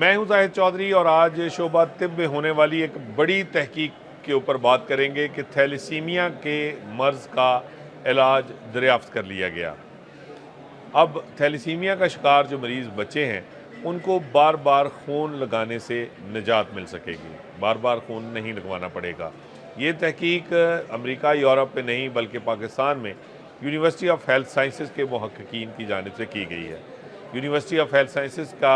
मैं हूं जाहिद चौधरी और आज शोबा तिब में होने वाली एक बड़ी तहकीक के ऊपर बात करेंगे कि थैलेसीमिया के मर्ज़ का इलाज दरियाफ्त कर लिया गया। अब थैलेसीमिया का शिकार जो मरीज़ बच्चे हैं उनको बार बार खून लगाने से निजात मिल सकेगी, बार बार खून नहीं लगवाना पड़ेगा। ये तहकीक अमेरिका यूरोप में नहीं बल्कि पाकिस्तान में यूनिवर्सिटी ऑफ हेल्थ साइंसेज़ के मुहक्किकीन की जानिब से की गई है। यूनिवर्सिटी ऑफ हेल्थ साइंसेज़ का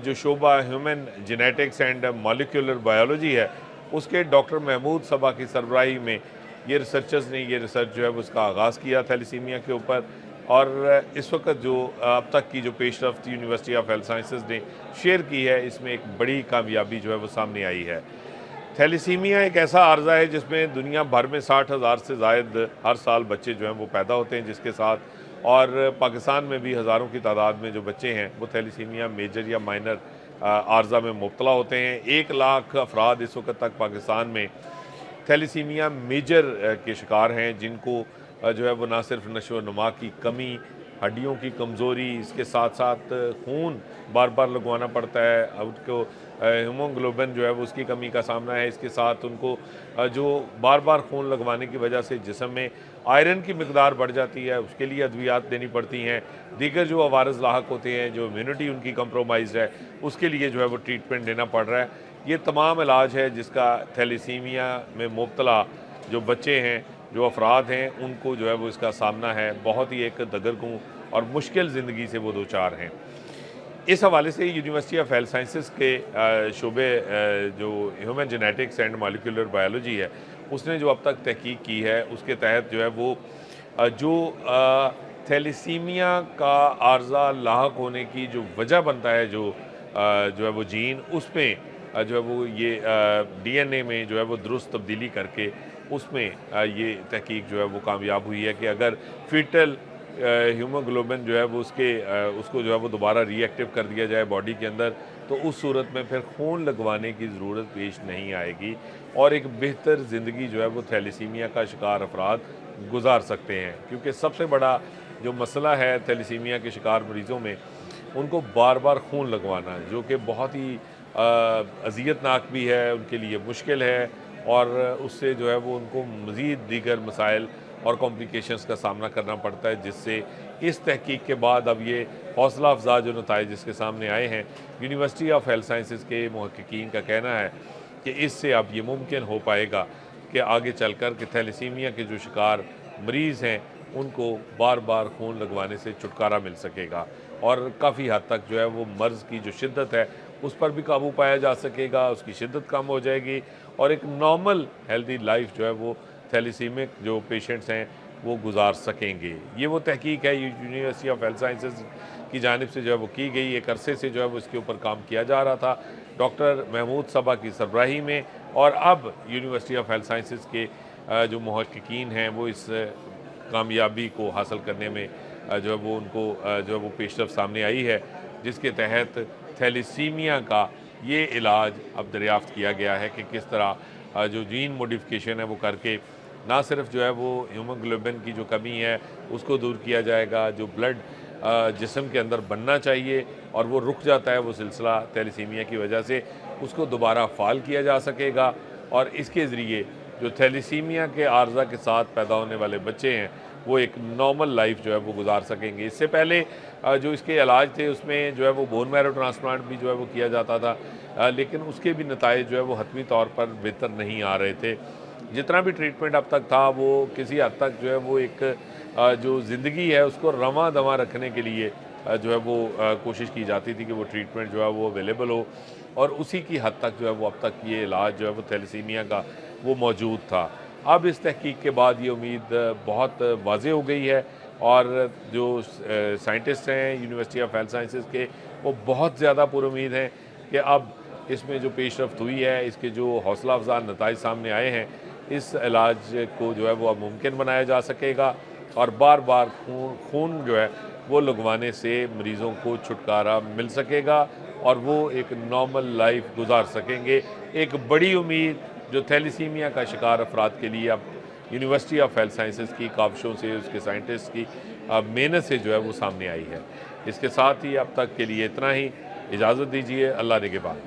जो शोबा human genetics and molecular biology है उसके डॉक्टर महमूद सबा की सरबराही में ये रिसर्चर्स ने ये रिसर्च जो है उसका आगाज़ किया थैलेसीमिया के ऊपर। और इस वक्त जो अब तक की जो पेशरफ्त यूनिवर्सिटी ऑफ हेल्थ साइंसेज ने शेयर की है इसमें एक बड़ी कामयाबी जो है वो सामने आई है। थैलेसीमिया एक ऐसा आर्जा है जिसमें दुनिया भर में 60,000 से ज़ायद हर साल बच्चे जो हैं वो पैदा होते हैं, जिसके साथ और पाकिस्तान में भी हज़ारों की तादाद में जो बच्चे हैं वो थैलेसीमिया मेजर या माइनर आर्जा में मुब्तला होते हैं। 1 लाख अफराद इस वक्त तक पाकिस्तान में थैलेसीमिया मेजर के शिकार हैं, जिनको जो है वो ना सिर्फ नशो नुमा की कमी, हड्डियों की कमज़ोरी, इसके साथ साथ खून बार बार लगवाना पड़ता है, उनको हीमोग्लोबिन जो है वो उसकी कमी का सामना है। इसके साथ उनको जो बार बार खून लगवाने की वजह से जिस्म में आयरन की मकदार बढ़ जाती है, उसके लिए अद्वियात देनी पड़ती हैं। दीगर जो अवारज लाहक होते हैं, जो इम्यूनिटी उनकी कंप्रोमाइज़ है, उसके लिए जो है वो ट्रीटमेंट देना पड़ रहा है। ये तमाम इलाज है जिसका थैलेसीमिया में मुब्तला जो बच्चे हैं, जो अफराद हैं, उनको जो है वो इसका सामना है। बहुत ही एक दगरगूं और मुश्किल ज़िंदगी से वो दो चार हैं। इस हवाले से यूनिवर्सिटी ऑफ हेल्थ साइंसेज़ के शोबे जो human genetics and molecular biology है उसने जो अब तक तहकीक की है उसके तहत जो है वो जो थैलेसीमिया का आर्जा लाहक होने की जो वजह बनता है, जो है वो जीन, उसमें जो है वो ये डीएनए में जो है वो दुरुस्त तब्दीली करके उसमें ये तहकीक जो है वो कामयाब हुई है कि अगर फीटल हीमोग्लोबिन जो है वो उसको जो है वो दोबारा रीएक्टिव कर दिया जाए बॉडी के अंदर, तो उस सूरत में फिर खून लगवाने की ज़रूरत पेश नहीं आएगी और एक बेहतर ज़िंदगी जो है वो थैलेसीमिया का शिकार अफराद गुजार सकते हैं। क्योंकि सबसे बड़ा जो मसला है थैलेसीमिया के शिकार मरीज़ों में, उनको बार बार खून लगवाना, जो कि बहुत ही अज़ियतनाक भी है, उनके लिए मुश्किल है और उससे जो है वो उनको मज़ीद दीगर मसाइल और कॉम्प्लिकेशंस का सामना करना पड़ता है, जिससे इस तहकीक के बाद अब ये हौसला अफजा जो नताइज जिसके सामने आए हैं, यूनिवर्सिटी ऑफ हेल्थ साइंसेज़ के मुहक्किकीन का कहना है कि इससे अब ये मुमकिन हो पाएगा कि आगे चल कर कि थैलेसीमिया के जो शिकार मरीज़ हैं उनको बार बार खून लगवाने से छुटकारा मिल सकेगा और काफ़ी हद तक जो है वो मर्ज़ की जो शिद्दत है उस पर भी काबू पाया जा सकेगा, उसकी शिद्दत कम हो जाएगी और एक नॉर्मल हेल्दी लाइफ जो है वो थैलेसीमिक जो पेशेंट्स हैं वो गुजार सकेंगे। ये वो तहकीक है यूनिवर्सिटी ऑफ हेल्थ साइंसेज की जानिब से जो है वो की गई। एक अरसे से जो है वो इसके ऊपर काम किया जा रहा था डॉक्टर महमूद सबा की सरबराही में, और अब यूनिवर्सिटी ऑफ हेल्थ साइंसेज के जो मुहक्किकीन हैं वो इस कामयाबी को हासिल करने में जो है वो उनको जो है वो पेशरफ सामने आई है, जिसके तहत थैलेसीमिया का ये इलाज अब दरियाफ्त किया गया है कि किस तरह जो जीन मॉडिफिकेशन है वो करके ना सिर्फ जो है वो हीमोग्लोबिन की जो कमी है उसको दूर किया जाएगा, जो ब्लड जिस्म के अंदर बनना चाहिए और वो रुक जाता है वो सिलसिला थैलेसीमिया की वजह से, उसको दोबारा फाल किया जा सकेगा और इसके ज़रिए जो थैलेसीमिया के आर्जा के साथ पैदा होने वाले बच्चे हैं वो एक नॉर्मल लाइफ जो है वो गुजार सकेंगे। इससे पहले जो इसके इलाज थे उसमें जो है वो बोन मैरो ट्रांसप्लांट भी जो है वो किया जाता था, लेकिन उसके भी नताइज जो है वो हतमी तौर पर बेहतर नहीं आ रहे थे। जितना भी ट्रीटमेंट अब तक था वो किसी हद तक जो है वो एक जो ज़िंदगी है उसको रवां दवां रखने के लिए जो है वो कोशिश की जाती थी कि वो ट्रीटमेंट जो है वो अवेलेबल हो, और उसी की हद तक जो है वो अब तक ये इलाज जो है वो थैलेसीमिया का वो मौजूद था। अब इस तहकीक के बाद ये उम्मीद बहुत वाज़ेह हो गई है और जो साइंटिस्ट हैं यूनिवर्सिटी ऑफ हेल्थ साइंसेज़ के वो बहुत ज़्यादा पुरुमीद हैं कि अब इसमें जो पेशरफ्त हुई है, इसके जो हौसला अफजा नताइज सामने आए हैं, इस इलाज को जो है वो अब मुमकिन बनाया जा सकेगा और बार बार खून जो है वो लगवाने से मरीज़ों को छुटकारा मिल सकेगा और वो एक नॉर्मल लाइफ गुजार सकेंगे। एक बड़ी उम्मीद जो थैलेसीमिया का शिकार अफराद के लिए अब यूनिवर्सिटी ऑफ हेल्थ साइंसेज़ की काविशों से, उसके साइंटिस्ट की मेहनत से जो है वो सामने आई है। इसके साथ ही अब तक के लिए इतना ही। इजाज़त दीजिए, अल्लाह निगहबान।